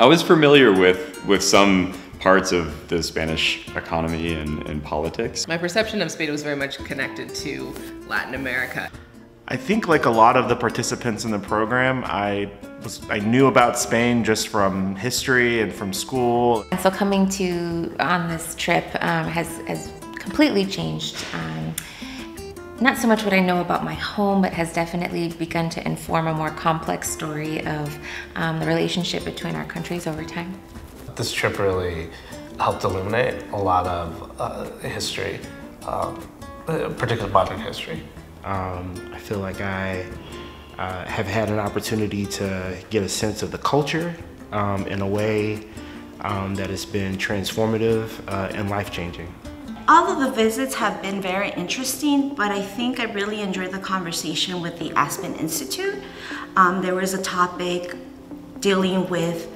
I was familiar with some parts of the Spanish economy and politics. My perception of Spain was very much connected to Latin America. I think like a lot of the participants in the program, I knew about Spain just from history and from school. And so coming on this trip has completely changed not so much what I know about my home, but has definitely begun to inform a more complex story of the relationship between our countries over time. This trip really helped illuminate a lot of history, particularly modern history. I feel like I have had an opportunity to get a sense of the culture in a way that has been transformative and life-changing. All of the visits have been very interesting, but I think I really enjoyed the conversation with the Aspen Institute. There was a topic dealing with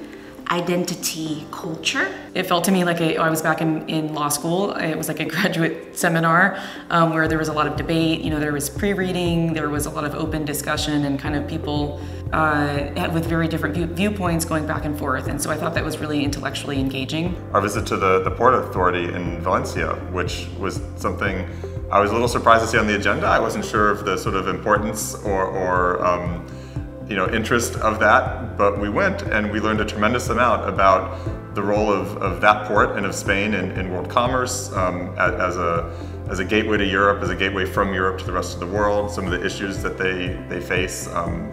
identity culture. It felt to me like I was back in law school. It was like a graduate seminar where there was a lot of debate. You know, there was pre-reading, there was a lot of open discussion, and kind of people with very different viewpoints going back and forth. And so I thought that was really intellectually engaging. Our visit to the Port Authority in Valencia, which was something I was a little surprised to see on the agenda. I wasn't sure of the sort of importance or interest of that, but we went and we learned a tremendous amount about the role of that port and of Spain in world commerce as a gateway to Europe, as a gateway from Europe to the rest of the world, some of the issues that they face,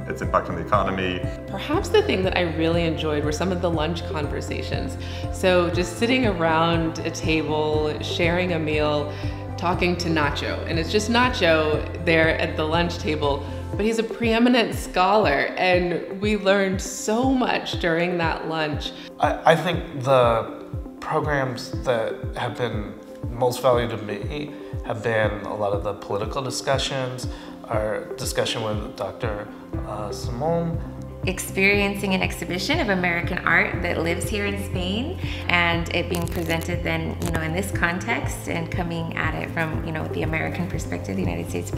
its impact on the economy. Perhaps the thing that I really enjoyed were some of the lunch conversations. So just sitting around a table, sharing a meal, talking to Nacho, and it's just Nacho there at the lunch table, but he's a preeminent scholar, and we learned so much during that lunch. I think the programs that have been most valuable to me have been a lot of the political discussions, our discussion with Dr. Simone. Experiencing an exhibition of American art that lives here in Spain, and it being presented then, in this context, and coming at it from, the American perspective, the United States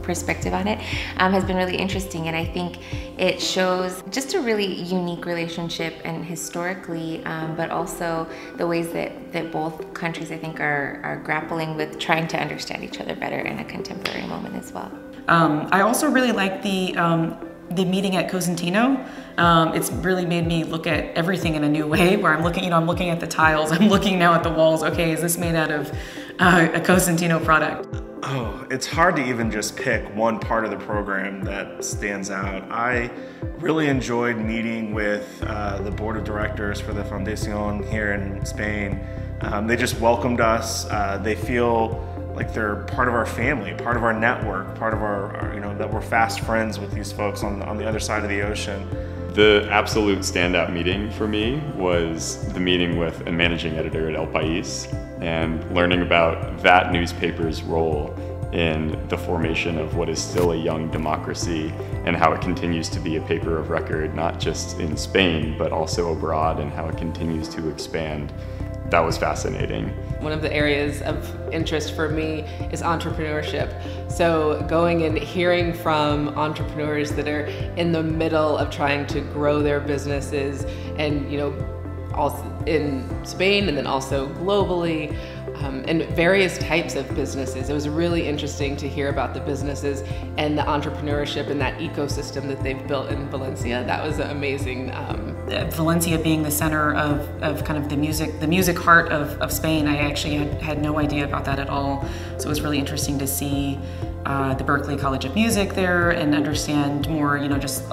perspective on it, has been really interesting. And I think it shows just a really unique relationship, and historically, but also the ways that both countries, I think, are grappling with trying to understand each other better in a contemporary moment as well. I also really like the meeting at Cosentino. It's really made me look at everything in a new way, where I'm looking, I'm looking at the tiles, I'm looking now at the walls. Okay, is this made out of a Cosentino product? Oh, it's hard to even just pick one part of the program that stands out. I really enjoyed meeting with the board of directors for the Fundación here in Spain. They just welcomed us. They feel like they're part of our family, part of our network, part of our that we're fast friends with these folks on the other side of the ocean. The absolute standout meeting for me was the meeting with a managing editor at El País and learning about that newspaper's role in the formation of what is still a young democracy and how it continues to be a paper of record, not just in Spain, but also abroad, and how it continues to expand. That was fascinating. One of the areas of interest for me is entrepreneurship. So going and hearing from entrepreneurs that are in the middle of trying to grow their businesses, and also in Spain and then also globally, and various types of businesses. It was really interesting to hear about the businesses and the entrepreneurship and that ecosystem that they've built in Valencia. That was amazing. Valencia being the center of kind of the music heart of Spain, I actually had no idea about that at all. So it was really interesting to see the Berklee College of Music there and understand more, just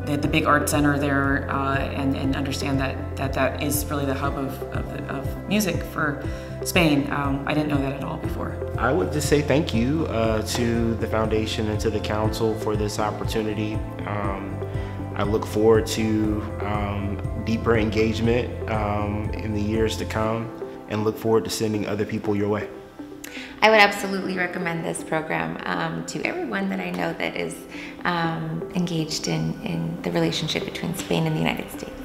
the big art center there, and understand that is really the hub of music for Spain. I didn't know that at all before. I would just say thank you to the foundation and to the council for this opportunity. I look forward to deeper engagement in the years to come, and look forward to sending other people your way. I would absolutely recommend this program to everyone that I know that is engaged in the relationship between Spain and the United States.